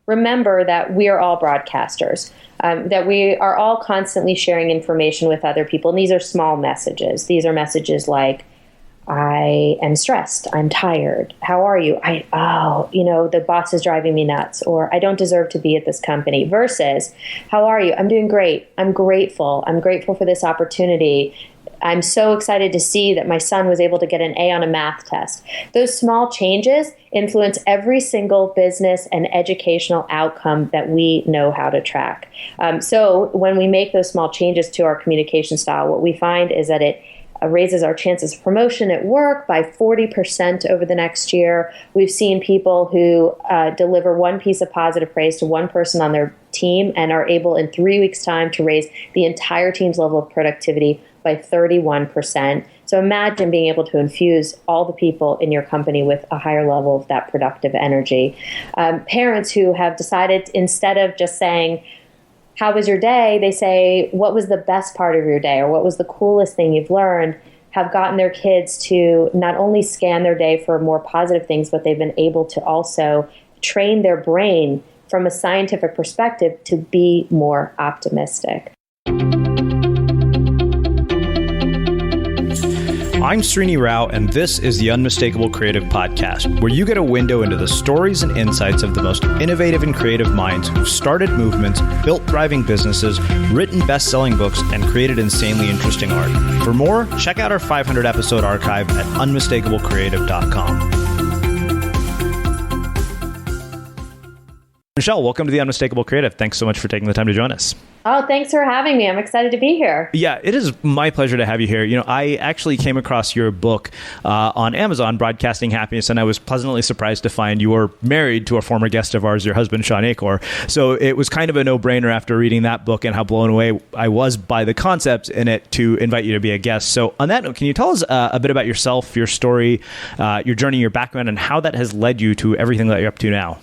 remember that we are all broadcasters, that we are all constantly sharing information with other people. And these are small messages. These are messages like, I am stressed. I'm tired. How are you? The boss is driving me nuts, or I don't deserve to be at this company, versus, how are you? I'm doing great. I'm grateful. I'm grateful for this opportunity. I'm so excited to see that my son was able to get an A on a math test. Those small changes influence every single business and educational outcome that we know how to track. So when we make those small changes to our communication style, what we find is that it raises our chances of promotion at work by 40% over the next year. We've seen people who deliver one piece of positive praise to one person on their team and are able in 3 weeks' time to raise the entire team's level of productivity by 31%. So imagine being able to infuse all the people in your company with a higher level of that productive energy. Parents who have decided, instead of just saying, how was your day? They say, what was the best part of your day, or what was the coolest thing you've learned? Have gotten their kids to not only scan their day for more positive things, but they've been able to also train their brain from a scientific perspective to be more optimistic. I'm Srini Rao, and this is the Unmistakable Creative Podcast, where you get a window into the stories and insights of the most innovative and creative minds who've started movements, built thriving businesses, written best-selling books, and created insanely interesting art. For more, check out our 500-episode archive at unmistakablecreative.com. Michele, welcome to the Unmistakable Creative. Thanks so much for taking the time to join us. Oh, thanks for having me. I'm excited to be here. Yeah, it is my pleasure to have you here. I actually came across your book on Amazon, Broadcasting Happiness, and I was pleasantly surprised to find you were married to a former guest of ours, your husband, Sean Acor. So it was kind of a no-brainer after reading that book and how blown away I was by the concepts in it to invite you to be a guest. So on that note, can you tell us a bit about yourself, your story, your journey, your background, and how that has led you to everything that you're up to now?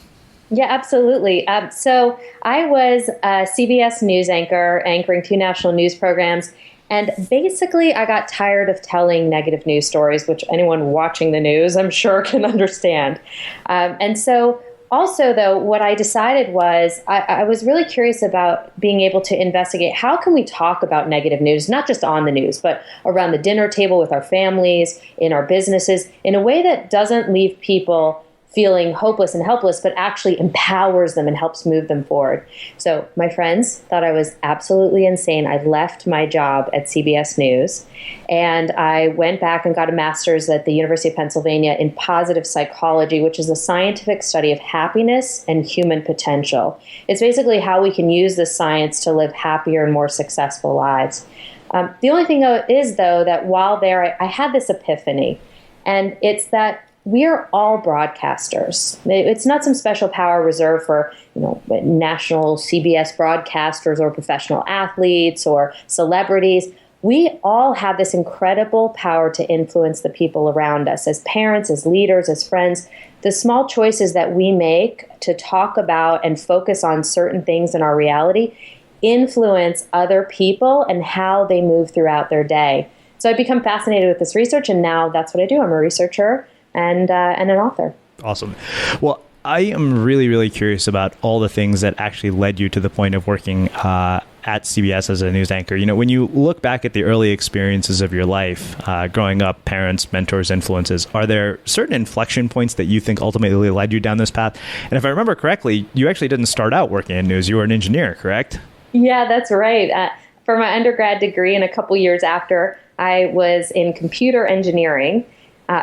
Yeah, absolutely. So I was a CBS news anchor, anchoring 2 national news programs. And basically, I got tired of telling negative news stories, which anyone watching the news, I'm sure, can understand. And so also, though, what I decided was I was really curious about being able to investigate how can we talk about negative news, not just on the news, but around the dinner table with our families, in our businesses, in a way that doesn't leave people feeling hopeless and helpless, but actually empowers them and helps move them forward. So my friends thought I was absolutely insane. I left my job at CBS News, and I went back and got a master's at the University of Pennsylvania in positive psychology, which is a scientific study of happiness and human potential. It's basically how we can use the science to live happier and more successful lives. The only thing is, though, that while there, I had this epiphany, and it's that we are all broadcasters. It's not some special power reserved for, national CBS broadcasters or professional athletes or celebrities. We all have this incredible power to influence the people around us as parents, as leaders, as friends. The small choices that we make to talk about and focus on certain things in our reality influence other people and how they move throughout their day. So I've become fascinated with this research, and now that's what I do. I'm a researcher and an author. Awesome. Well, I am really, really curious about all the things that actually led you to the point of working at CBS as a news anchor. When you look back at the early experiences of your life, growing up, parents, mentors, influences, are there certain inflection points that you think ultimately led you down this path? And if I remember correctly, you actually didn't start out working in news. You were an engineer, correct? Yeah, that's right. For my undergrad degree and a couple years after, I was in computer engineering.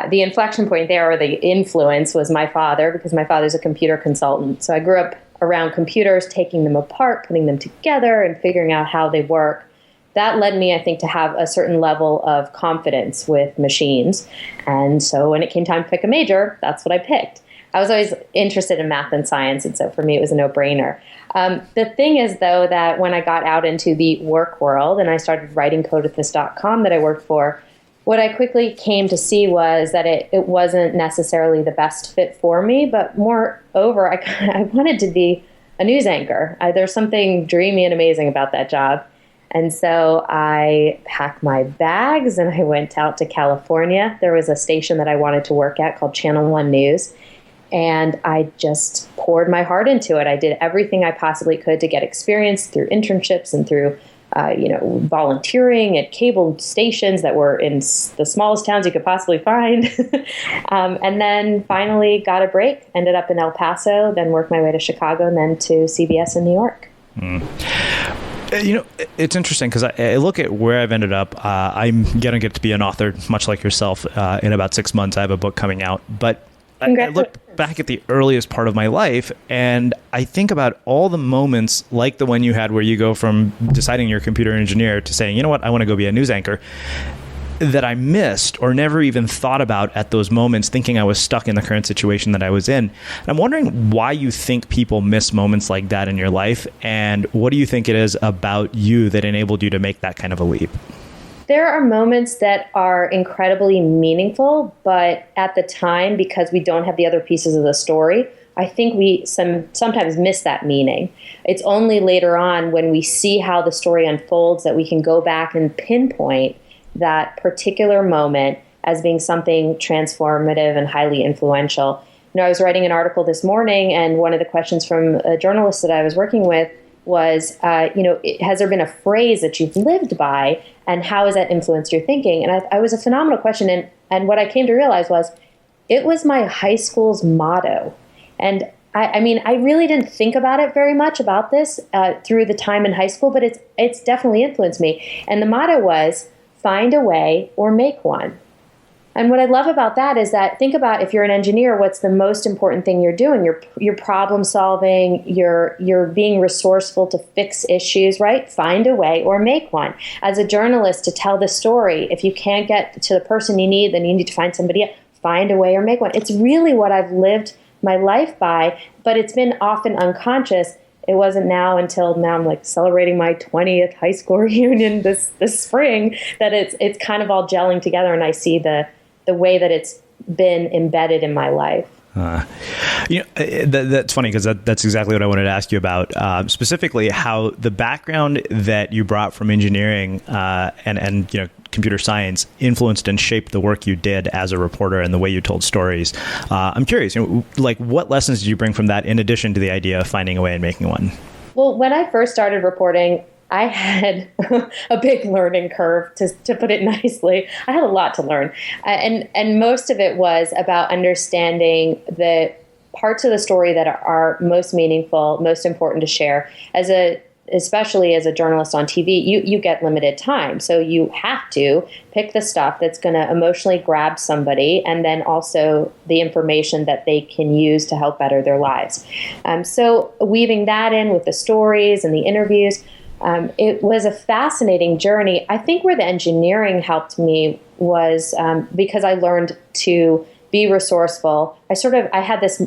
The inflection point there, or the influence, was my father, because my father's a computer consultant. So I grew up around computers, taking them apart, putting them together, and figuring out how they work. That led me, I think, to have a certain level of confidence with machines. And so when it came time to pick a major, that's what I picked. I was always interested in math and science, and so for me it was a no-brainer. The thing is, though, that when I got out into the work world and I started writing codewiththis.com that I worked for, what I quickly came to see was that it wasn't necessarily the best fit for me, but moreover, I wanted to be a news anchor. There's something dreamy and amazing about that job. And so I packed my bags and I went out to California. There was a station that I wanted to work at called Channel 1 News. And I just poured my heart into it. I did everything I possibly could to get experience through internships and through volunteering at cable stations that were in the smallest towns you could possibly find. And then finally got a break, ended up in El Paso, then worked my way to Chicago, and then to CBS in New York. It's interesting because I look at where I've ended up. I'm going to get to be an author, much like yourself, in about 6 months. I have a book coming out. But I look back at the earliest part of my life, and I think about all the moments like the one you had where you go from deciding you're a computer engineer to saying, you know what, I want to go be a news anchor, that I missed or never even thought about at those moments, thinking I was stuck in the current situation that I was in. And I'm wondering why you think people miss moments like that in your life, and what do you think it is about you that enabled you to make that kind of a leap? There are moments that are incredibly meaningful, but at the time, because we don't have the other pieces of the story, I think we sometimes miss that meaning. It's only later on when we see how the story unfolds that we can go back and pinpoint that particular moment as being something transformative and highly influential. I was writing an article this morning, and one of the questions from a journalist that I was working with was, has there been a phrase that you've lived by, and how has that influenced your thinking? And it was a phenomenal question. And what I came to realize was it was my high school's motto. And I really didn't think about it very much about this through the time in high school, but it's definitely influenced me. And the motto was, find a way or make one. And what I love about that is that, think about if you're an engineer, what's the most important thing you're doing? You're problem solving, you're being resourceful to fix issues, right? Find a way or make one. As a journalist, to tell the story, if you can't get to the person you need, then you need to find somebody else. Find a way or make one. It's really what I've lived my life by, but it's been often unconscious. It wasn't until now I'm like celebrating my 20th high school reunion this spring that it's kind of all gelling together, and I see the way that it's been embedded in my life. That's funny because that's exactly what I wanted to ask you about, specifically how the background that you brought from engineering and computer science influenced and shaped the work you did as a reporter and the way you told stories. I'm curious, what lessons did you bring from that in addition to the idea of finding a way and making one? Well, when I first started reporting, I had a big learning curve, to put it nicely. I had a lot to learn. And most of it was about understanding the parts of the story that are most meaningful, most important to share. Especially as a journalist on TV, you get limited time. So you have to pick the stuff that's going to emotionally grab somebody, and then also the information that they can use to help better their lives. So weaving that in with the stories and the interviews, it was a fascinating journey. I think where the engineering helped me was because I learned to be resourceful. I had this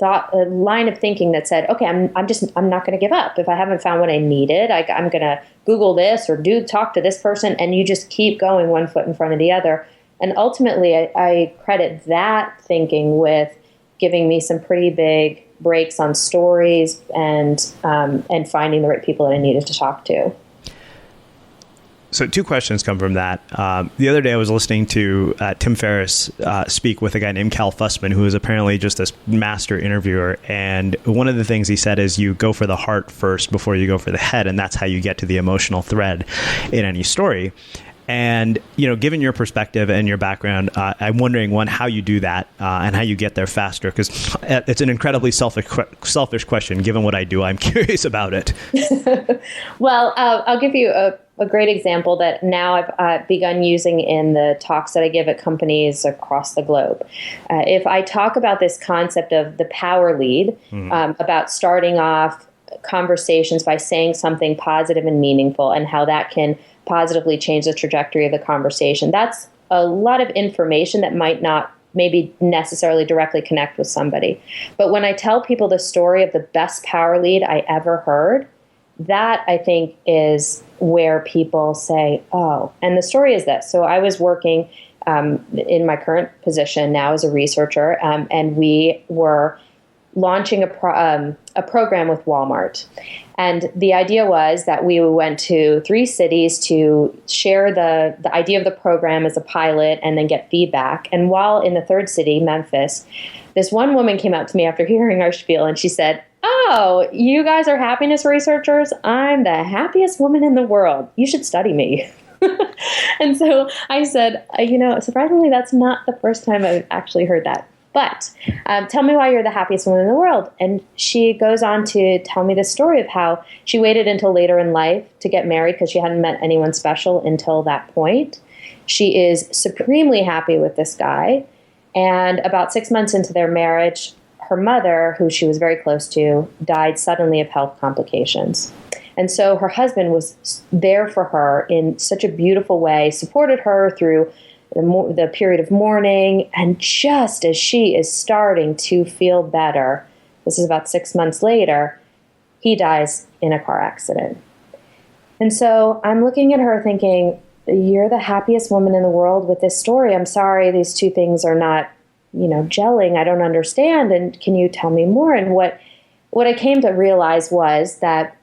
a line of thinking that said, okay, I'm not going to give up. If I haven't found what I needed, I'm going to Google this or talk to this person, and you just keep going one foot in front of the other. And ultimately, I credit that thinking with giving me some pretty big breaks on stories and finding the right people that I needed to talk to. So 2 questions come from that. The other day I was listening to Tim Ferriss speak with a guy named Cal Fussman, who is apparently just this master interviewer. And one of the things he said is you go for the heart first before you go for the head. And that's how you get to the emotional thread in any story. And, given your perspective and your background, I'm wondering, one, how you do that and how you get there faster, because it's an incredibly selfish question. Given what I do, I'm curious about it. Well, I'll give you a great example that now I've begun using in the talks that I give at companies across the globe. If I talk about this concept of the power lead, about starting off conversations by saying something positive and meaningful, and how that can positively change the trajectory of the conversation. That's a lot of information that might not maybe necessarily directly connect with somebody. But when I tell people the story of the best power lead I ever heard, that I think is where people say, oh, and the story is this. So I was working in my current position now as a researcher, and we were launching a program with Walmart. And the idea was that we went to 3 cities to share the idea of the program as a pilot and then get feedback. And while in the 3rd city, Memphis, this one woman came out to me after hearing our spiel and she said, "Oh, you guys are happiness researchers? I'm the happiest woman in the world. You should study me." And so I said, surprisingly, that's not the first time I've actually heard that. But tell me why you're the happiest woman in the world. And she goes on to tell me the story of how she waited until later in life to get married because she hadn't met anyone special until that point. She is supremely happy with this guy. And about 6 months into their marriage, her mother, who she was very close to, died suddenly of health complications. And so her husband was there for her in such a beautiful way, supported her through the period of mourning. And just as she is starting to feel better, this is about 6 months later, he dies in a car accident. And so I'm looking at her thinking, you're the happiest woman in the world with this story. I'm sorry, these two things are not, gelling. I don't understand. And can you tell me more? And what I came to realize was that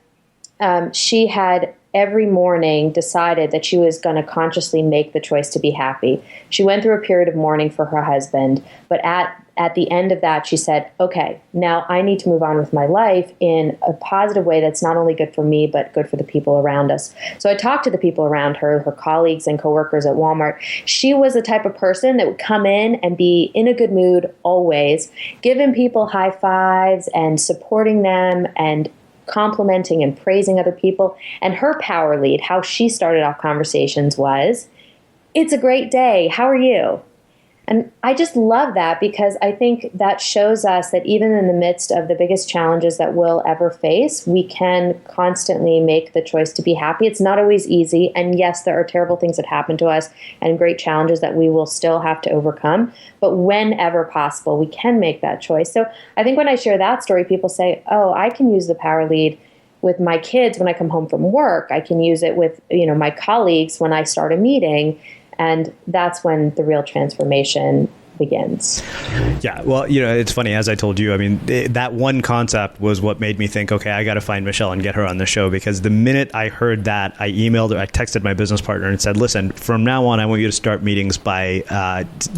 she had every morning decided that she was going to consciously make the choice to be happy. She went through a period of mourning for her husband, but at the end of that, she said, okay, now I need to move on with my life in a positive way that's not only good for me, but good for the people around us. So I talked to the people around her colleagues and coworkers at Walmart. She was the type of person that would come in and be in a good mood always, giving people high fives and supporting them and complimenting and praising other people. And her power lead, how she started off conversations was, "It's a great day. How are you?" And I just love that because I think that shows us that even in the midst of the biggest challenges that we'll ever face, we can constantly make the choice to be happy. It's not always easy. And yes, there are terrible things that happen to us and great challenges that we will still have to overcome. But whenever possible, we can make that choice. So I think when I share that story, people say, oh, I can use the power lead with my kids when I come home from work. I can use it with, my colleagues when I start a meeting. And that's when the real transformation begins. Yeah. Well, it's funny, as I told you, that one concept was what made me think, okay, I got to find Michele and get her on the show, because the minute I heard that, I emailed her, I texted my business partner and said, listen, from now on, I want you to start meetings by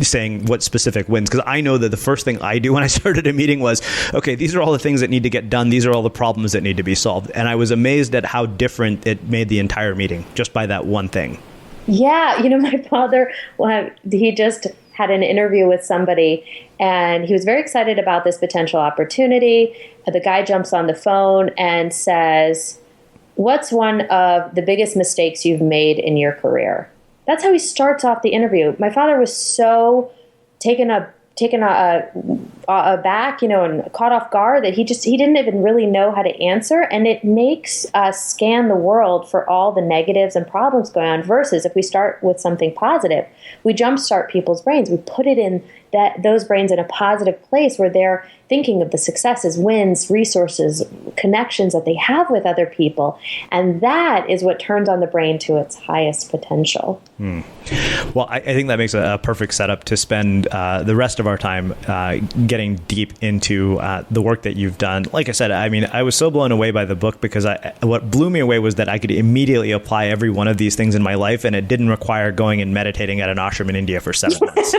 saying what specific wins. Because I know that the first thing I do when I started a meeting was, okay, these are all the things that need to get done. These are all the problems that need to be solved. And I was amazed at how different it made the entire meeting just by that one thing. Yeah. My father, he just had an interview with somebody and he was very excited about this potential opportunity. The guy jumps on the phone and says, "What's one of the biggest mistakes you've made in your career?" That's how he starts off the interview. My father was so taken aback, and caught off guard that he didn't even really know how to answer. And it makes us scan the world for all the negatives and problems going on, versus if we start with something positive, we jumpstart people's brains. We put it in those brains in a positive place where they're thinking of the successes, wins, resources, connections that they have with other people. And that is what turns on the brain to its highest potential. Well, I think that makes a perfect setup to spend the rest of our time getting deep into the work that you've done. Like I said, I was so blown away by the book because what blew me away was that I could immediately apply every one of these things in my life, and it didn't require going and meditating at an ashram in India for 7 months.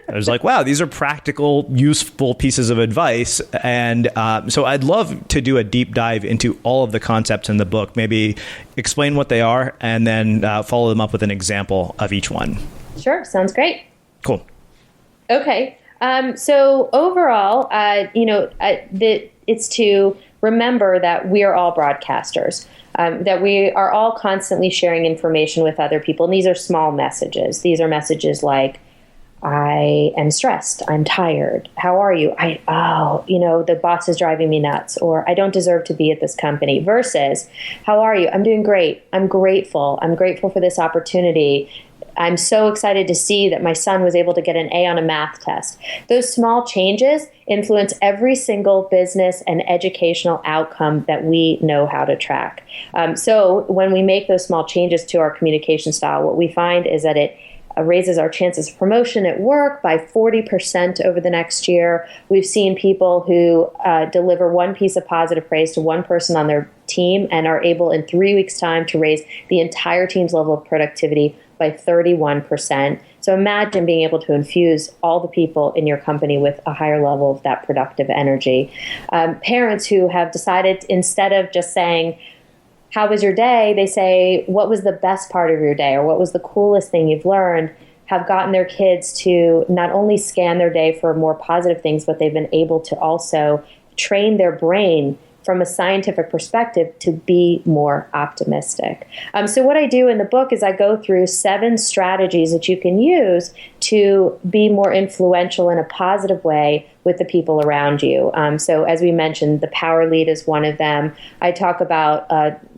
I was like, wow, these are practical, useful pieces of advice. And so I'd love to do a deep dive into all of the concepts in the book, maybe explain what they are, and then follow them up with an example of each one. Sure. Sounds great. Cool. Okay. So overall, it's to remember that we are all broadcasters, that we are all constantly sharing information with other people. And these are small messages. These are messages like, I am stressed. I'm tired. How are you? The boss is driving me nuts, or I don't deserve to be at this company, versus, how are you? I'm doing great. I'm grateful. I'm grateful for this opportunity. I'm so excited to see that my son was able to get an A on a math test. Those small changes influence every single business and educational outcome that we know how to track. So when we make those small changes to our communication style, what we find is that it raises our chances of promotion at work by 40% over the next year. We've seen people who deliver one piece of positive praise to one person on their team and are able in 3 weeks' time to raise the entire team's level of productivity by 31%. So imagine being able to infuse all the people in your company with a higher level of that productive energy. Parents who have decided, instead of just saying, how was your day? They say, what was the best part of your day? Or what was the coolest thing you've learned? Have gotten their kids to not only scan their day for more positive things, but they've been able to also train their brain from a scientific perspective to be more optimistic. So what I do in the book is I go through 7 strategies that you can use to be more influential in a positive way with the people around you. So as we mentioned, the power lead is one of them. I talk about,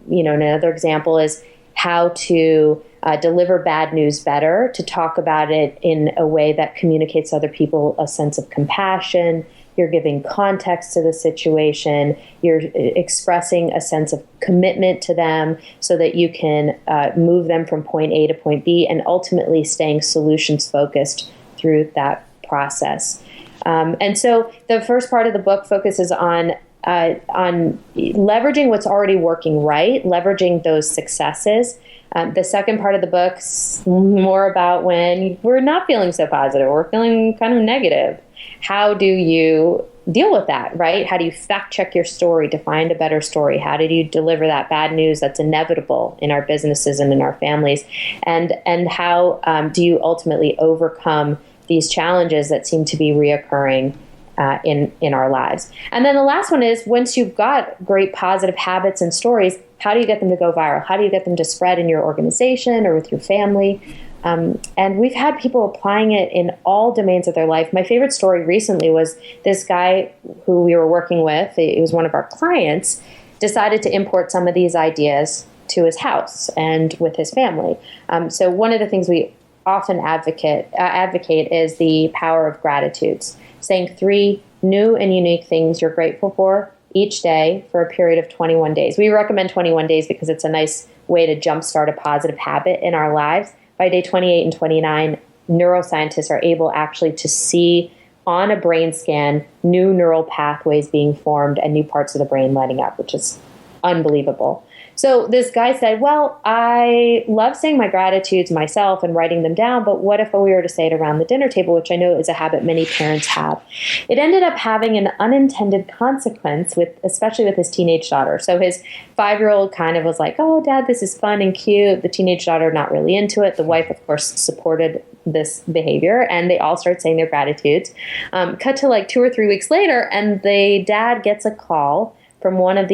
another example is how to deliver bad news better, to talk about it in a way that communicates to other people a sense of compassion. You're giving context to the situation. You're expressing a sense of commitment to them so that you can move them from point A to point B, and ultimately staying solutions focused through that process. And so the first part of the book focuses on leveraging what's already working right, leveraging those successes. The second part of the book's more about when we're not feeling so positive, we're feeling kind of negative. How do you deal with that, right? How do you fact check your story to find a better story? How did you deliver that bad news that's inevitable in our businesses and in our families? And how do you ultimately overcome these challenges that seem to be reoccurring in our lives? And then the last one is, once you've got great positive habits and stories, how do you get them to go viral? How do you get them to spread in your organization or with your family? And we've had people applying it in all domains of their life. My favorite story recently was this guy who we were working with, he was one of our clients, decided to import some of these ideas to his house and with his family. So one of the things we often advocate is the power of gratitudes, saying 3 new and unique things you're grateful for each day for a period of 21 days. We recommend 21 days because it's a nice way to jumpstart a positive habit in our lives. By day 28 and 29, neuroscientists are able actually to see on a brain scan new neural pathways being formed and new parts of the brain lighting up, which is unbelievable. So this guy said, well, I love saying my gratitudes myself and writing them down, but what if we were to say it around the dinner table, which I know is a habit many parents have? It ended up having an unintended consequence, especially with his teenage daughter. So his 5-year-old kind of was like, oh, Dad, this is fun and cute. The teenage daughter not really into it. The wife, of course, supported this behavior, and they all start saying their gratitudes. Cut to like 2 or 3 weeks later, and the dad gets a call from one of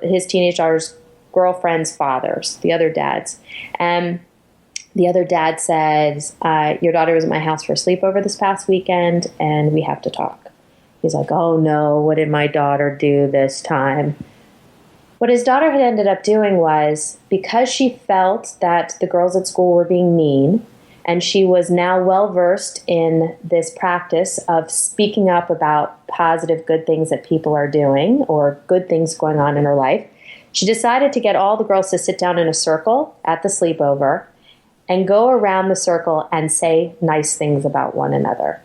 his teenage daughter's girlfriend's fathers, the other dads. And the other dad says, your daughter was at my house for a sleepover this past weekend, and we have to talk. He's like, oh no, what did my daughter do this time? What his daughter had ended up doing was, because she felt that the girls at school were being mean, and she was now well-versed in this practice of speaking up about positive, good things that people are doing or good things going on in her life, she decided to get all the girls to sit down in a circle at the sleepover and go around the circle and say nice things about one another.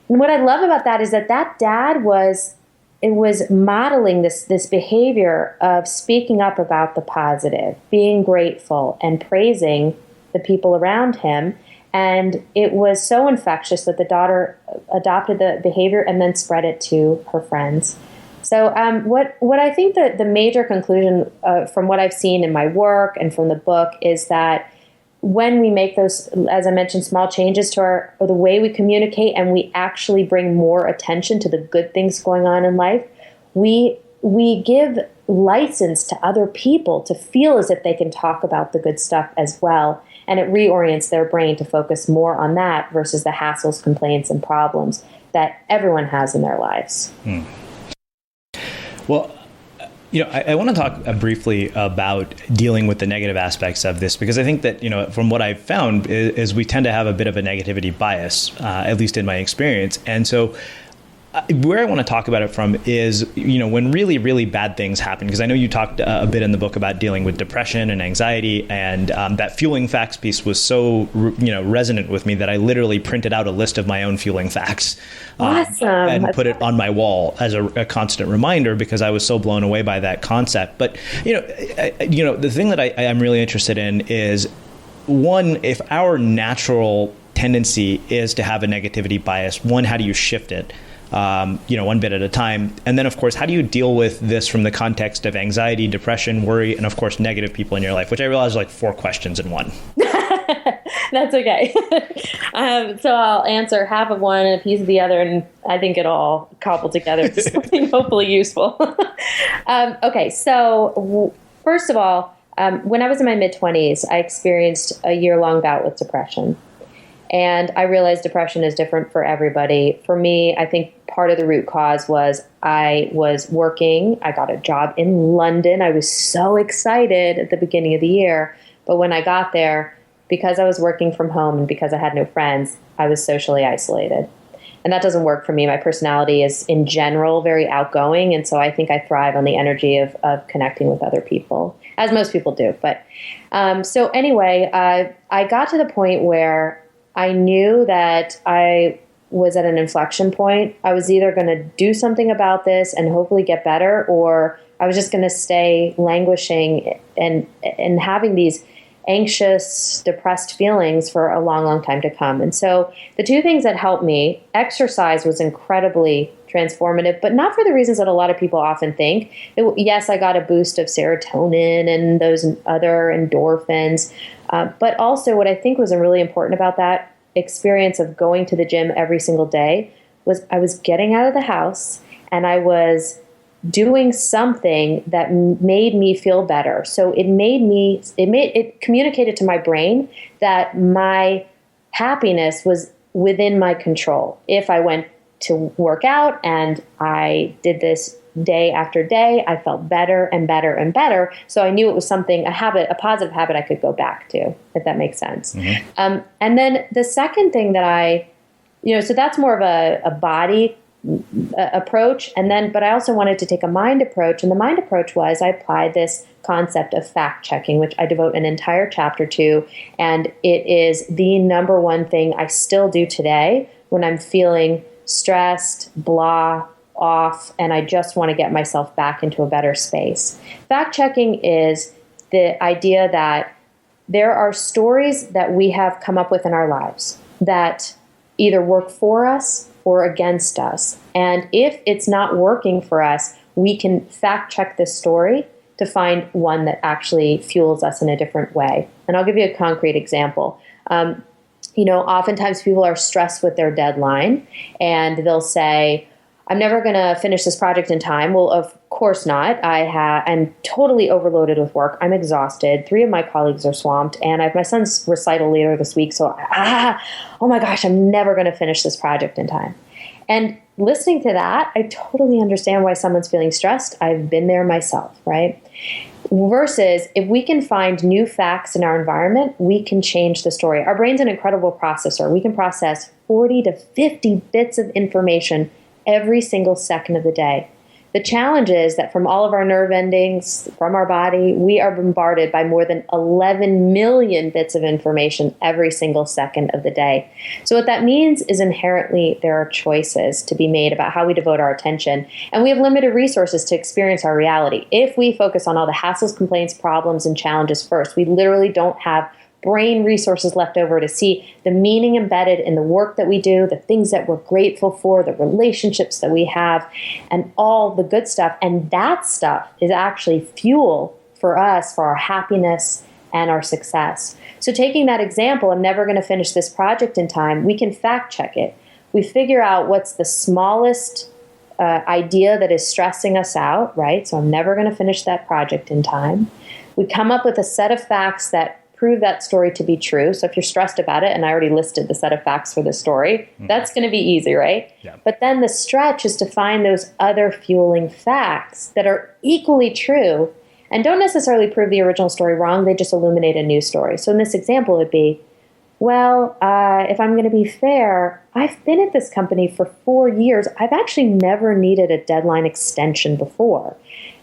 And what I love about that is that dad was modeling this behavior of speaking up about the positive, being grateful and praising the people around him. And it was so infectious that the daughter adopted the behavior and then spread it to her friends. So what I think that the major conclusion from what I've seen in my work and from the book is that when we make those, as I mentioned, small changes to the way we communicate, and we actually bring more attention to the good things going on in life, we give license to other people to feel as if they can talk about the good stuff as well. And it reorients their brain to focus more on that versus the hassles, complaints, and problems that everyone has in their lives. Well, I want to talk briefly about dealing with the negative aspects of this, because I think that, from what I've found is we tend to have a bit of a negativity bias, at least in my experience. And so where I want to talk about it from is, when really, really bad things happen, because I know you talked a bit in the book about dealing with depression and anxiety, and that fueling facts piece was so, resonant with me that I literally printed out a list of my own fueling facts. Awesome. And put it on my wall as a constant reminder, because I was so blown away by that concept. But, the thing that I'm really interested in is, one, if our natural tendency is to have a negativity bias, one, how do you shift it? One bit at a time. And then, of course, how do you deal with this from the context of anxiety, depression, worry, and, of course, negative people in your life, which I realize is like 4 questions in one. That's okay. So I'll answer half of one and a piece of the other, and I think it'll all cobble together to something hopefully useful. Okay, so first of all, when I was in my mid-20s, I experienced a year-long bout with depression. And I realized depression is different for everybody. For me, I think part of the root cause was I was working. I got a job in London. I was so excited at the beginning of the year. But when I got there, because I was working from home and because I had no friends, I was socially isolated. And that doesn't work for me. My personality is, in general, very outgoing. And so I think I thrive on the energy of connecting with other people, as most people do. But so anyway, I got to the point where I knew that I was at an inflection point. I was either going to do something about this and hopefully get better, or I was just going to stay languishing and having these anxious, depressed feelings for a long, long time to come. And so the two things that helped me, exercise was incredibly transformative, but not for the reasons that a lot of people often think. Yes, I got a boost of serotonin and those other endorphins, but also what I think was really important about that experience of going to the gym every single day was I was getting out of the house and I was doing something that made me feel better. So it communicated to my brain that my happiness was within my control. If I went to work out and I did this day after day, I felt better and better and better. So I knew it was something, a positive habit I could go back to, if that makes sense. Mm-hmm. And then the second thing that so that's more of a body approach. But I also wanted to take a mind approach. And the mind approach was I applied this concept of fact checking, which I devote an entire chapter to. And it is the number one thing I still do today when I'm feeling stressed, blah, off, and I just want to get myself back into a better space. Fact checking is the idea that there are stories that we have come up with in our lives that either work for us or against us. And if it's not working for us, we can fact check this story to find one that actually fuels us in a different way. And I'll give you a concrete example. Oftentimes people are stressed with their deadline and they'll say, I'm never going to finish this project in time. Well, of course not. I'm totally overloaded with work. I'm exhausted. 3 of my colleagues are swamped, and I have my son's recital later this week. So, oh my gosh, I'm never going to finish this project in time. And listening to that, I totally understand why someone's feeling stressed. I've been there myself, right? Versus if we can find new facts in our environment, we can change the story. Our brain's an incredible processor. We can process 40 to 50 bits of information every single second of the day. The challenge is that from all of our nerve endings, from our body, we are bombarded by more than 11 million bits of information every single second of the day. So what that means is inherently there are choices to be made about how we devote our attention, and we have limited resources to experience our reality. If we focus on all the hassles, complaints, problems, and challenges first, we literally don't have brain resources left over to see the meaning embedded in the work that we do, the things that we're grateful for, the relationships that we have, and all the good stuff. And that stuff is actually fuel for us, for our happiness and our success. So taking that example, I'm never going to finish this project in time, we can fact check it. We figure out what's the smallest idea that is stressing us out, right? So I'm never going to finish that project in time. We come up with a set of facts that prove that story to be true. So if you're stressed about it, and I already listed the set of facts for the story, that's going to be easy, right? Yeah. But then the stretch is to find those other fueling facts that are equally true and don't necessarily prove the original story wrong. They just illuminate a new story. So in this example, it would be, Well, if I'm going to be fair, I've been at this company for 4 years. I've actually never needed a deadline extension before.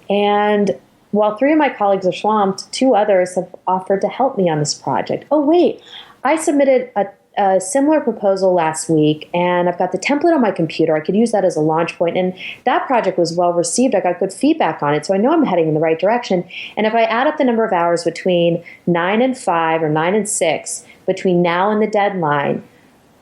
And while 3 of my colleagues are swamped, 2 others have offered to help me on this project. Oh, wait, I submitted a similar proposal last week, and I've got the template on my computer. I could use that as a launch point. And that project was well received. I got good feedback on it, so I know I'm heading in the right direction. And if I add up the number of hours between 9 and 5 or 9 and 6, between now and the deadline,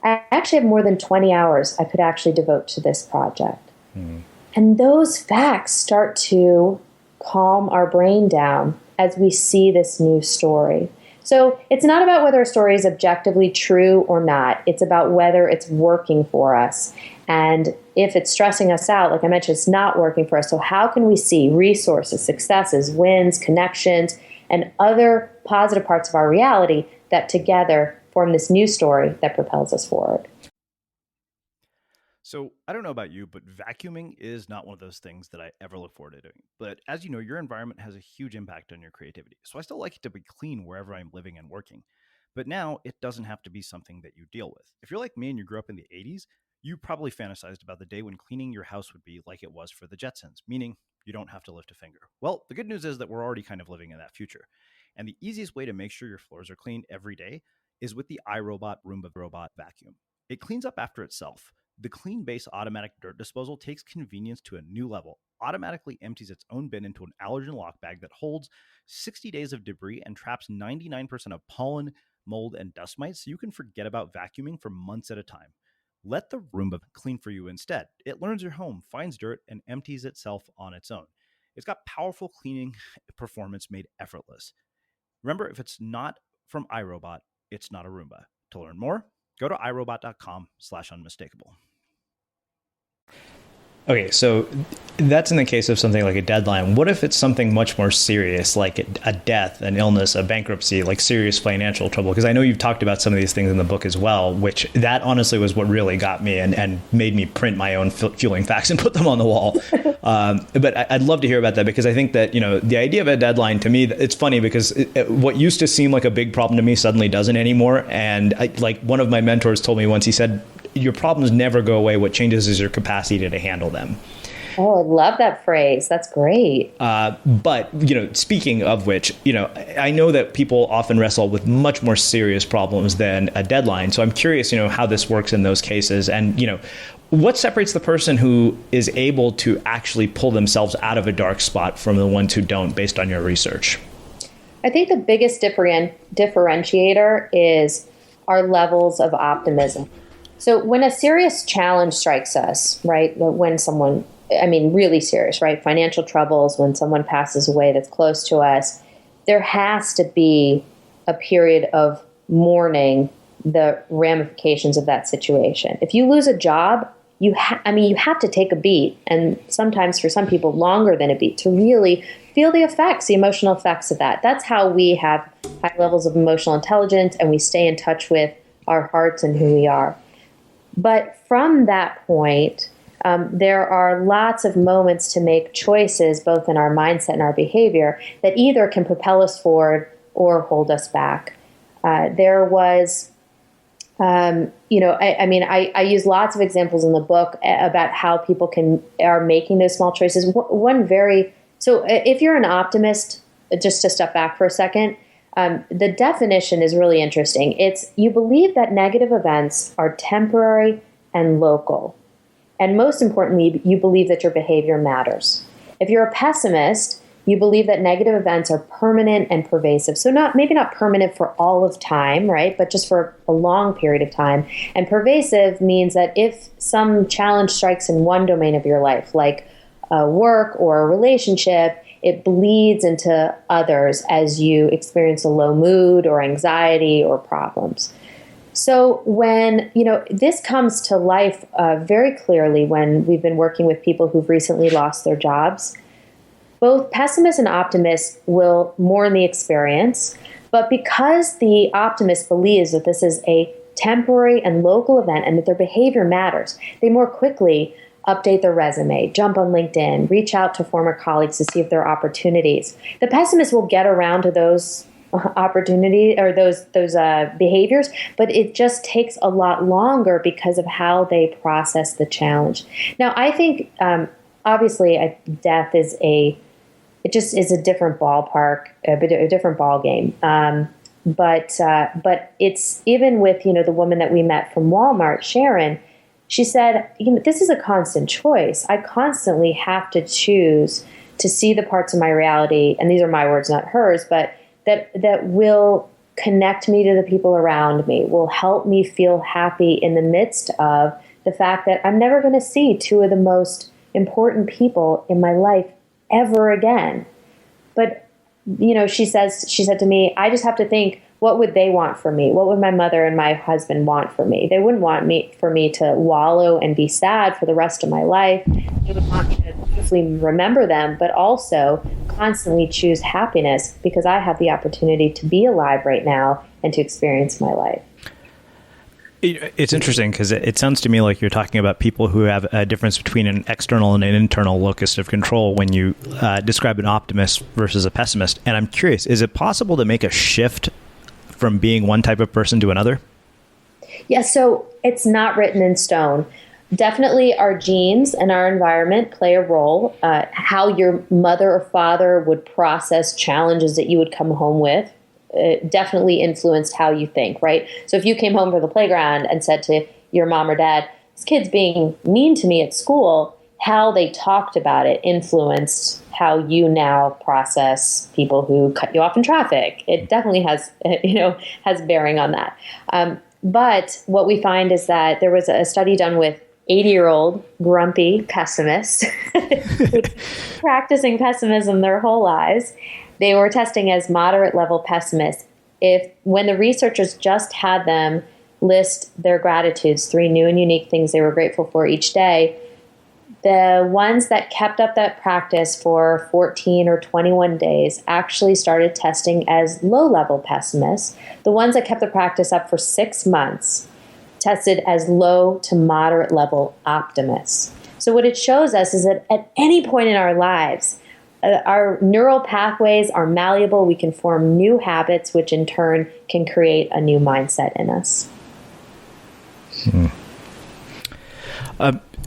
I actually have more than 20 hours I could actually devote to this project. And those facts start to calm our brain down as we see this new story. So it's not about whether a story is objectively true or not. It's about whether it's working for us. And if it's stressing us out, like I mentioned, it's not working for us. So how can we see resources, successes, wins, connections, and other positive parts of our reality that together form this new story that propels us forward? So I don't know about you, but vacuuming is not one of those things that I ever look forward to doing. But as you know, your environment has a huge impact on your creativity. So I still like it to be clean wherever I'm living and working. But now it doesn't have to be something that you deal with. If you're like me and you grew up in the 80s, you probably fantasized about the day when cleaning your house would be like it was for the Jetsons, meaning you don't have to lift a finger. Well, the good news is that we're already kind of living in that future. And the easiest way to make sure your floors are clean every day is with the iRobot Roomba Robot Vacuum. It cleans up after itself. The Clean Base automatic dirt disposal takes convenience to a new level, automatically empties its own bin into an allergen lock bag that holds 60 days of debris and traps 99% of pollen, mold, and dust mites, so you can forget about vacuuming for months at a time. Let the Roomba clean for you instead. It learns your home, finds dirt, and empties itself on its own. It's got powerful cleaning performance made effortless. Remember, if it's not from iRobot, it's not a Roomba. To learn more, go to irobot.com/unmistakable. Okay, so that's in the case of something like a deadline. What if it's something much more serious, like a death, an illness, a bankruptcy, like serious financial trouble? Because I know you've talked about some of these things in the book as well, which that honestly was what really got me and made me print my own fueling facts and put them on the wall. But I'd love to hear about that, because I think that, the idea of a deadline, to me, it's funny because what used to seem like a big problem to me suddenly doesn't anymore. And like one of my mentors told me once, he said, your problems never go away. What changes is your capacity to handle them. Oh, I love that phrase. That's great. But, speaking of which, I know that people often wrestle with much more serious problems than a deadline. So I'm curious, how this works in those cases. And, what separates the person who is able to actually pull themselves out of a dark spot from the ones who don't, based on your research? I think the biggest differentiator is our levels of optimism. So when a serious challenge strikes us, right, when someone, really serious, right, financial troubles, when someone passes away that's close to us, there has to be a period of mourning the ramifications of that situation. If you lose a job, you have to take a beat, and sometimes for some people longer than a beat, to really feel the effects, the emotional effects of that. That's how we have high levels of emotional intelligence, and we stay in touch with our hearts and who we are. But from that point, there are lots of moments to make choices, both in our mindset and our behavior, that either can propel us forward or hold us back. There was, I use lots of examples in the book about how people are making those small choices. So if you're an optimist, just to step back for a second, the definition is really interesting. It's you believe that negative events are temporary and local. And most importantly, you believe that your behavior matters. If you're a pessimist, you believe that negative events are permanent and pervasive. So maybe not permanent for all of time, right? But just for a long period of time. And pervasive means that if some challenge strikes in one domain of your life, like work or a relationship, it bleeds into others as you experience a low mood or anxiety or problems. So when, this comes to life very clearly when we've been working with people who've recently lost their jobs. Both pessimists and optimists will mourn the experience, but because the optimist believes that this is a temporary and local event and that their behavior matters, they more quickly update their resume, jump on LinkedIn, reach out to former colleagues to see if there are opportunities. The pessimist will get around to those opportunity or those behaviors, but it just takes a lot longer because of how they process the challenge. Now, I think obviously death is a different ballpark, a different ball game. But it's even with the woman that we met from Walmart, Sharon. She said, this is a constant choice. I constantly have to choose to see the parts of my reality, and these are my words, not hers, but that will connect me to the people around me, will help me feel happy in the midst of the fact that I'm never going to see two of the most important people in my life ever again. But, she said to me, I just have to think, what would they want for me? What would my mother and my husband want for me? They wouldn't want me to wallow and be sad for the rest of my life. They would want me to beautifully remember them, but also constantly choose happiness because I have the opportunity to be alive right now and to experience my life. It's interesting because it sounds to me like you're talking about people who have a difference between an external and an internal locus of control when you describe an optimist versus a pessimist. And I'm curious, is it possible to make a shift from being one type of person to another? Yeah, so it's not written in stone. Definitely our genes and our environment play a role. How your mother or father would process challenges that you would come home with definitely influenced how you think, right? So if you came home from the playground and said to your mom or dad, this kid's being mean to me at school, how they talked about it influenced how you now process people who cut you off in traffic. It definitely has bearing on that. But what we find is that there was a study done with 80-year-old grumpy pessimists practicing pessimism their whole lives. They were testing as moderate level pessimists. When the researchers just had them list their gratitudes, 3 new and unique things they were grateful for each day, the ones that kept up that practice for 14 or 21 days actually started testing as low-level pessimists. The ones that kept the practice up for 6 months tested as low to moderate level optimists. So what it shows us is that at any point in our lives, our neural pathways are malleable. We can form new habits, which in turn can create a new mindset in us.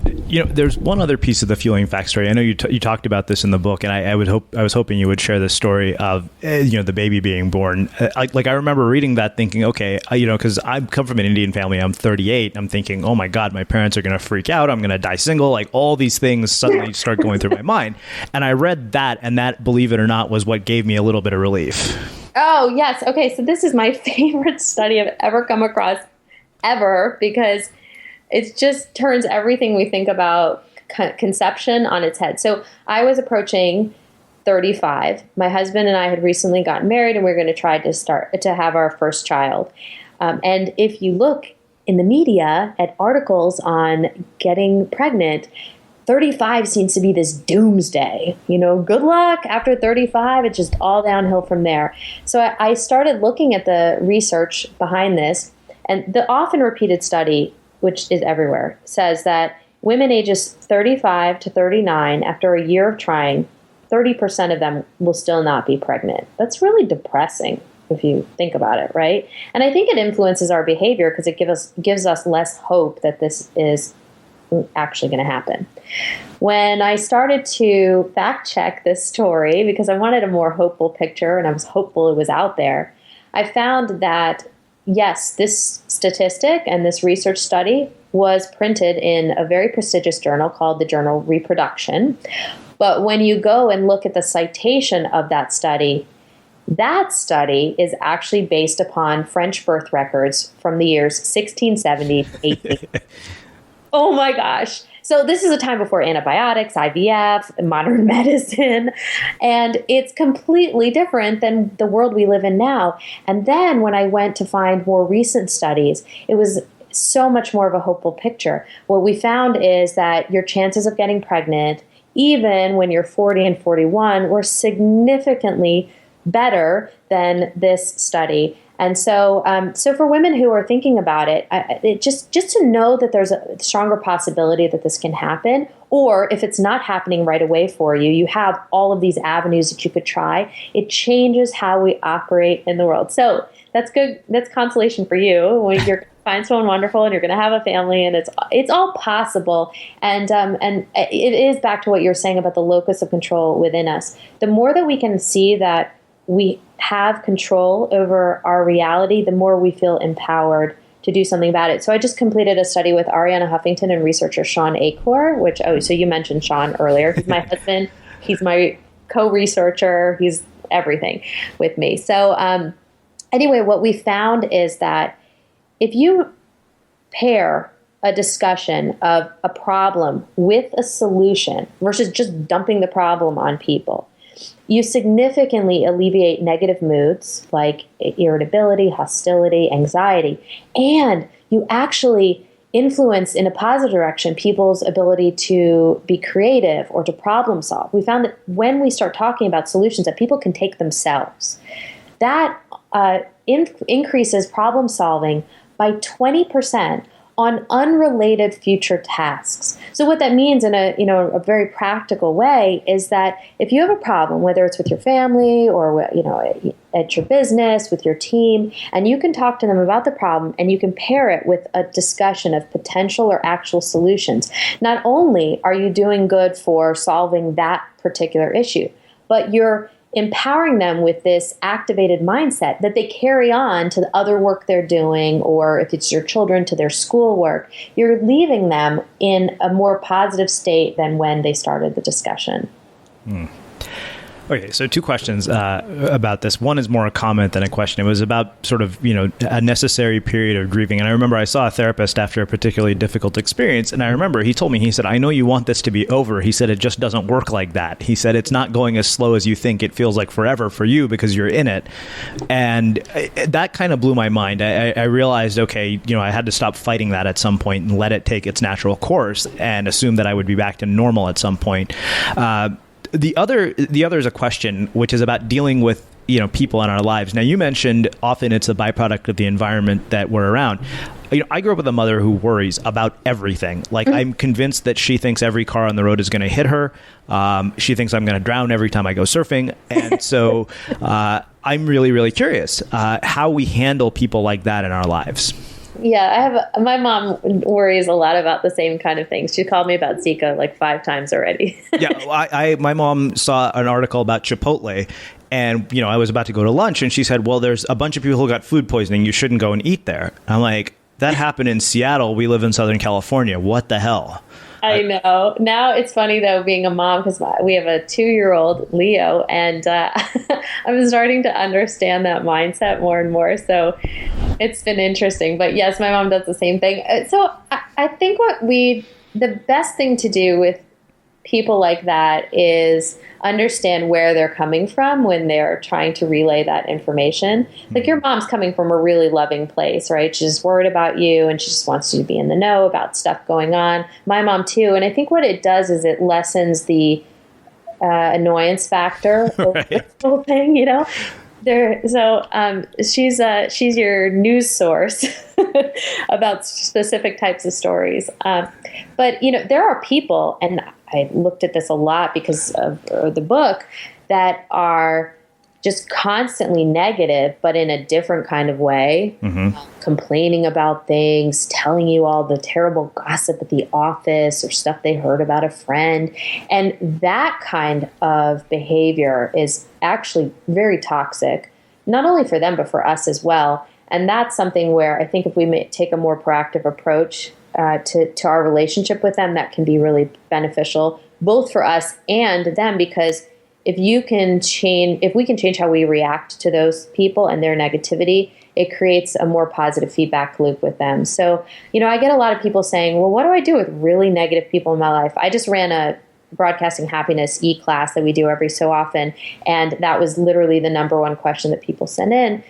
There's one other piece of the fueling fact story. I know you talked about this in the book, and I was hoping you would share this story of the baby being born. I remember reading that, thinking, okay, because I come from an Indian family. I'm 38. I'm thinking, oh my God, my parents are going to freak out. I'm going to die single. Like all these things suddenly start going through my mind. And I read that, and that, believe it or not, was what gave me a little bit of relief. Oh yes, okay. So this is my favorite study I've ever come across, ever, because it just turns everything we think about conception on its head. So I was approaching 35. My husband and I had recently gotten married, and we were going to try to have our first child. And if you look in the media at articles on getting pregnant, 35 seems to be this doomsday. Good luck after 35. It's just all downhill from there. So I started looking at the research behind this, and the often repeated study, which is everywhere, says that women ages 35 to 39, after a year of trying, 30% of them will still not be pregnant. That's really depressing if you think about it, right? And I think it influences our behavior because it gives us less hope that this is actually going to happen. When I started to fact check this story, because I wanted a more hopeful picture and I was hopeful it was out there, I found that yes, this statistic and this research study was printed in a very prestigious journal called the Journal Reproduction. But when you go and look at the citation of that study is actually based upon French birth records from the years 1670 to 18. Oh my gosh. So this is a time before antibiotics, IVF, modern medicine, and it's completely different than the world we live in now. And then when I went to find more recent studies, it was so much more of a hopeful picture. What we found is that your chances of getting pregnant, even when you're 40 and 41, were significantly better than this study. And so for women who are thinking about it just to know that there's a stronger possibility that this can happen, Or if it's not happening right away for you, you have all of these avenues that you could try. It changes how we operate in the world. So that's good. That's consolation for you when you're find someone wonderful and you're going to have a family, and it's all possible. And it is back to what you were saying about the locus of control within us. The more that we can see that we have control over our reality, the more we feel empowered to do something about it. So I just completed a study with Ariana Huffington and researcher Sean Achor, so you mentioned Sean earlier. He's my husband. He's my co-researcher. He's everything with me. So anyway, what we found is that if you pair a discussion of a problem with a solution versus just dumping the problem on people, you significantly alleviate negative moods like irritability, hostility, anxiety, and you actually influence in a positive direction people's ability to be creative or to problem solve. We found that when we start talking about solutions that people can take themselves, that increases problem solving by 20% on unrelated future tasks. So what that means in a very practical way is that if you have a problem, whether it's with your family or at your business, with your team, and you can talk to them about the problem and you can pair it with a discussion of potential or actual solutions, not only are you doing good for solving that particular issue, but you're empowering them with this activated mindset that they carry on to the other work they're doing, or if it's your children, to their schoolwork. You're leaving them in a more positive state than when they started the discussion. Okay, so two questions about this. One is more a comment than a question. It was about sort of, a necessary period of grieving. And I remember I saw a therapist after a particularly difficult experience. And I remember he told me, he said, I know you want this to be over. He said, it just doesn't work like that. He said, it's not going as slow as you think. It feels like forever for you because you're in it. And that kind of blew my mind. I realized, okay, I had to stop fighting that at some point and let it take its natural course and assume that I would be back to normal at some point. The other is a question, which is about dealing with, people in our lives. Now, you mentioned often it's a byproduct of the environment that we're around. I grew up with a mother who worries about everything. Like, I'm convinced that she thinks every car on the road is going to hit her. She thinks I'm going to drown every time I go surfing. And so I'm really, really curious how we handle people like that in our lives. Yeah, my mom worries a lot about the same kind of things. She called me about Zika like 5 times already. Yeah, my mom saw an article about Chipotle, and I was about to go to lunch, and she said, "Well, there's a bunch of people who got food poisoning. You shouldn't go and eat there." I'm like, "That happened in Seattle. We live in Southern California. What the hell?" I know. Now it's funny, though, being a mom, because we have a 2-year-old, Leo, and I'm starting to understand that mindset more and more. So it's been interesting. But yes, my mom does the same thing. So I think the best thing to do with people like that is understand where they're coming from when they're trying to relay that information. Like, your mom's coming from a really loving place, right? She's worried about you and she just wants you to be in the know about stuff going on. My mom too. And I think what it does is it lessens the annoyance factor of the whole thing, she's your news source about specific types of stories. But there are people, and I looked at this a lot because of the book, that are just constantly negative, but in a different kind of way, complaining about things, telling you all the terrible gossip at the office or stuff they heard about a friend. And that kind of behavior is actually very toxic, not only for them, but for us as well. And that's something where I think if we may take a more proactive approach to our relationship with them, that can be really beneficial, both for us and them, because if we can change how we react to those people and their negativity, it creates a more positive feedback loop with them. So, I get a lot of people saying, well, what do I do with really negative people in my life? I just ran a Broadcasting Happiness e-class that we do every so often, and that was literally the number one question that people send in.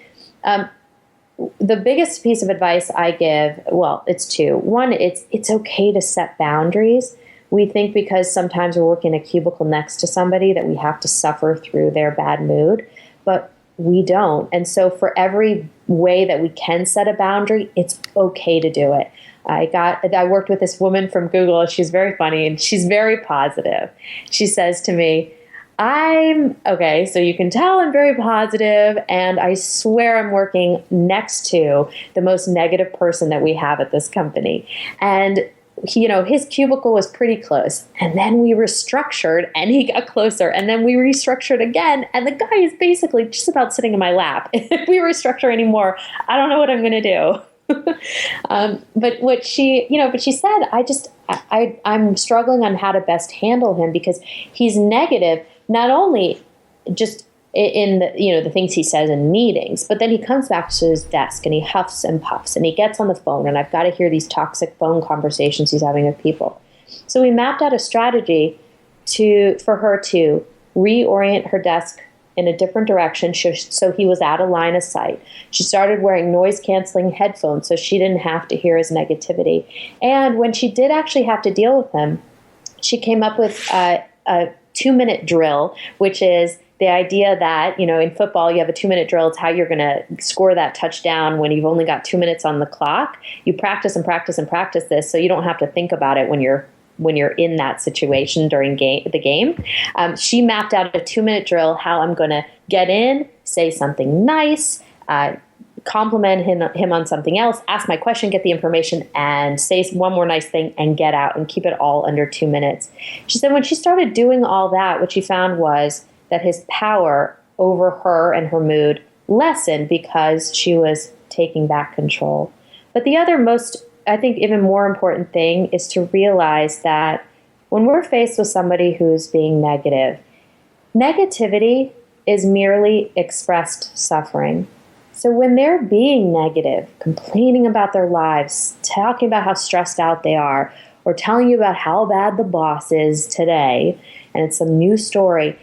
The biggest piece of advice I give, well, it's 2. One, it's okay to set boundaries. We think because sometimes we're working a cubicle next to somebody that we have to suffer through their bad mood, but we don't. And so for every way that we can set a boundary, it's okay to do it. I worked with this woman from Google. She's very funny and she's very positive. She says to me, so you can tell I'm very positive, and I swear I'm working next to the most negative person that we have at this company. And his cubicle was pretty close, and then we restructured and he got closer, and then we restructured again, and the guy is basically just about sitting in my lap. If we restructure anymore, I don't know what I'm going to do. But she said, I'm struggling on how to best handle him, because he's negative, not only just in the things he says in meetings, but then he comes back to his desk and he huffs and puffs and he gets on the phone, and I've got to hear these toxic phone conversations he's having with people. So we mapped out a strategy for her to reorient her desk in a different direction so he was out of line of sight. She started wearing noise-canceling headphones so she didn't have to hear his negativity. And when she did actually have to deal with him, she came up with a 2-minute drill, which is the idea that, in football, you have a 2-minute drill. It's how you're going to score that touchdown when you've only got 2 minutes on the clock. You practice and practice and practice this so you don't have to think about it when you're in that situation during the game. She mapped out a 2-minute drill, how I'm going to get in, say something nice, compliment him on something else, ask my question, get the information, and say one more nice thing and get out, and keep it all under 2 minutes. She said when she started doing all that, what she found was that his power over her and her mood lessened because she was taking back control. But the other I think even more important thing is to realize that when we're faced with somebody who's being negative, negativity is merely expressed suffering. So when they're being negative, complaining about their lives, talking about how stressed out they are, or telling you about how bad the boss is today, and it's some new story,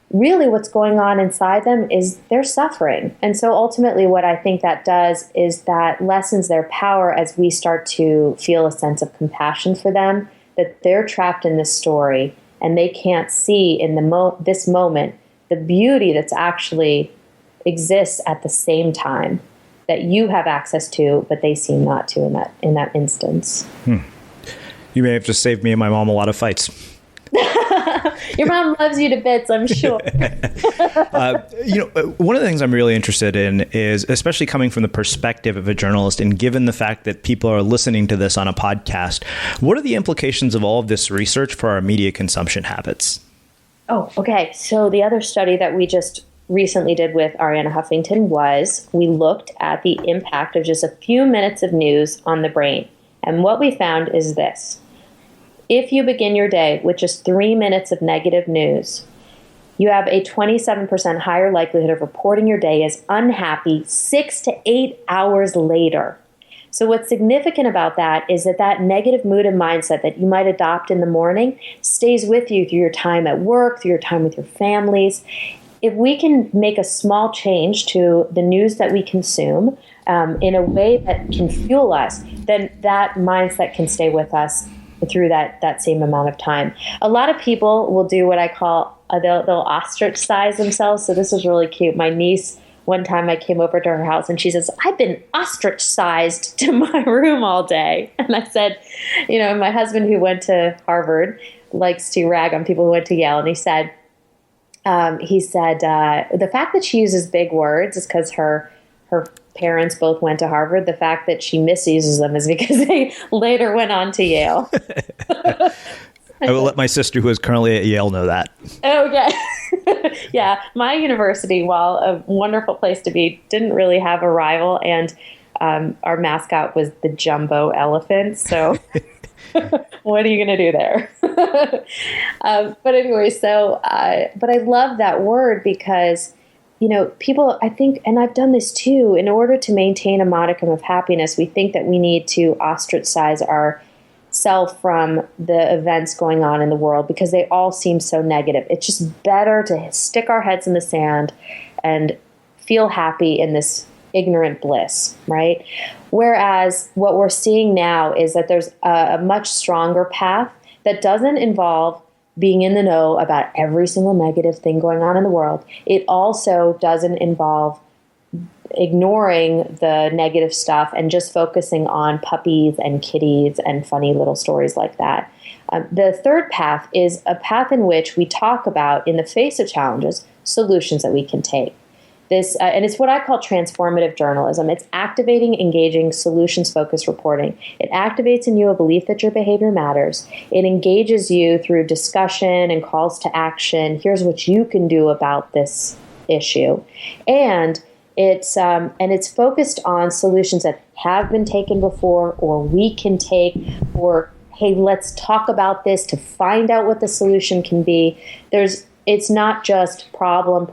really what's going on inside them is they're suffering. And so ultimately what I think that does is that lessens their power as we start to feel a sense of compassion for them, that they're trapped in this story and they can't see in this moment the beauty that's actually exists at the same time that you have access to, but they seem not to in that instance. You may have just saved me and my mom a lot of fights. Your mom loves you to bits, I'm sure. One of the things I'm really interested in is, especially coming from the perspective of a journalist, and given the fact that people are listening to this on a podcast, what are the implications of all of this research for our media consumption habits? Oh, okay. So the other study that we just recently did with Arianna Huffington was we looked at the impact of just a few minutes of news on the brain. And what we found is this. If you begin your day with just 3 minutes of negative news, you have a 27% higher likelihood of reporting your day as unhappy 6 to 8 hours later. So what's significant about that is that negative mood and mindset that you might adopt in the morning stays with you through your time at work, through your time with your families. If we can make a small change to the news that we consume in a way that can fuel us, then that mindset can stay with us through that same amount of time. A lot of people will do what I call, they'll ostracize themselves. So this was really cute. My niece, one time I came over to her house and she says, I've been ostracized to my room all day. And I said, my husband who went to Harvard likes to rag on people who went to Yale. And he said, the fact that she uses big words is because her parents both went to Harvard. The fact that she misuses them is because they later went on to Yale. I will let my sister, who is currently at Yale, know that. Okay. Yeah. My university, while a wonderful place to be, didn't really have a rival. And our mascot was the jumbo elephant. So what are you going to do there? But anyway, but I love that word because people, I think, and I've done this too, in order to maintain a modicum of happiness, we think that we need to ostracize ourselves from the events going on in the world because they all seem so negative. It's just better to stick our heads in the sand and feel happy in this ignorant bliss, right? Whereas what we're seeing now is that there's a much stronger path that doesn't involve being in the know about every single negative thing going on in the world. It also doesn't involve ignoring the negative stuff and just focusing on puppies and kitties and funny little stories like that. The third path is a path in which we talk about, in the face of challenges, solutions that we can take. This, and it's what I call transformative journalism. It's activating, engaging, solutions-focused reporting. It activates in you a belief that your behavior matters. It engages you through discussion and calls to action. Here's what you can do about this issue. And it's focused on solutions that have been taken before, or we can take, or hey, let's talk about this to find out what the solution can be. It's not just problem.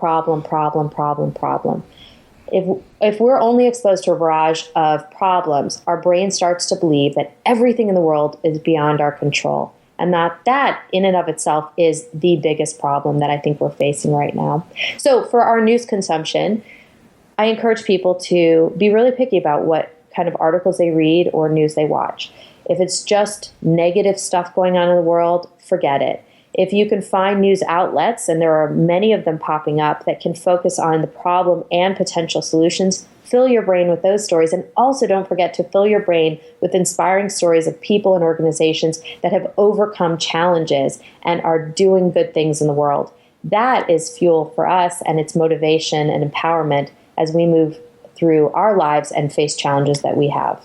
If we're only exposed to a barrage of problems, our brain starts to believe that everything in the world is beyond our control. And that in and of itself is the biggest problem that I think we're facing right now. So for our news consumption, I encourage people to be really picky about what kind of articles they read or news they watch. If it's just negative stuff going on in the world, forget it. If you can find news outlets, and there are many of them popping up, that can focus on the problem and potential solutions, fill your brain with those stories. And also don't forget to fill your brain with inspiring stories of people and organizations that have overcome challenges and are doing good things in the world. That is fuel for us, and it's motivation and empowerment as we move through our lives and face challenges that we have.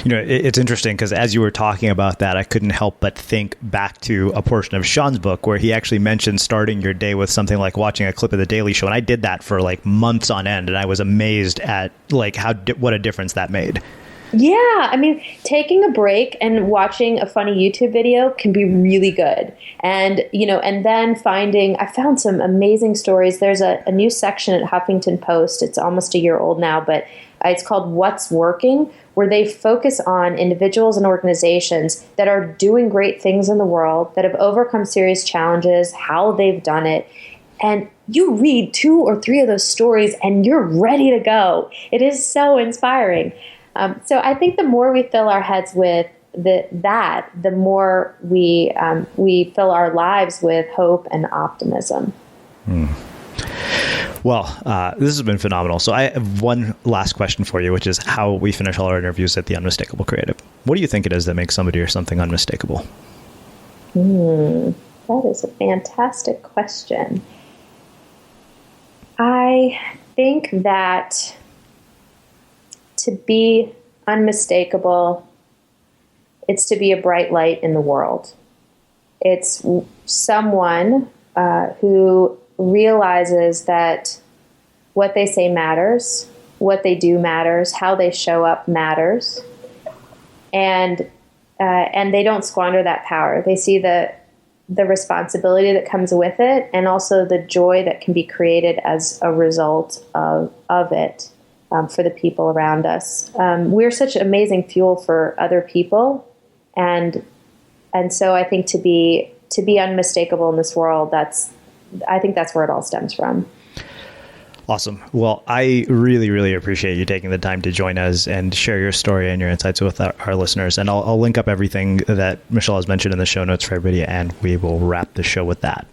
It's interesting because as you were talking about that, I couldn't help but think back to a portion of Sean's book where he actually mentioned starting your day with something like watching a clip of The Daily Show. And I did that for like months on end. And I was amazed at like what a difference that made. Yeah, I mean, taking a break and watching a funny YouTube video can be really good. And, and then I found some amazing stories. There's a new section at Huffington Post. It's almost a year old now, but it's called What's Working, where they focus on individuals and organizations that are doing great things in the world, that have overcome serious challenges, how they've done it. And you read 2 or 3 of those stories and you're ready to go. It is so inspiring. So I think the more we fill our heads with the more we fill our lives with hope and optimism. Well, this has been phenomenal. So I have one last question for you, which is how we finish all our interviews at the Unmistakable Creative. What do you think it is that makes somebody or something unmistakable? That is a fantastic question. I think that to be unmistakable, it's to be a bright light in the world. It's someone who realizes that what they say matters, what they do matters, how they show up matters, and they don't squander that power. They see the responsibility that comes with it, and also the joy that can be created as a result of it for the people around us. We're such amazing fuel for other people, and so I think to be unmistakable in this world, I think that's where it all stems from. Awesome. Well, I really, really appreciate you taking the time to join us and share your story and your insights with our listeners. And I'll link up everything that Michele has mentioned in the show notes for everybody, and we will wrap the show with that.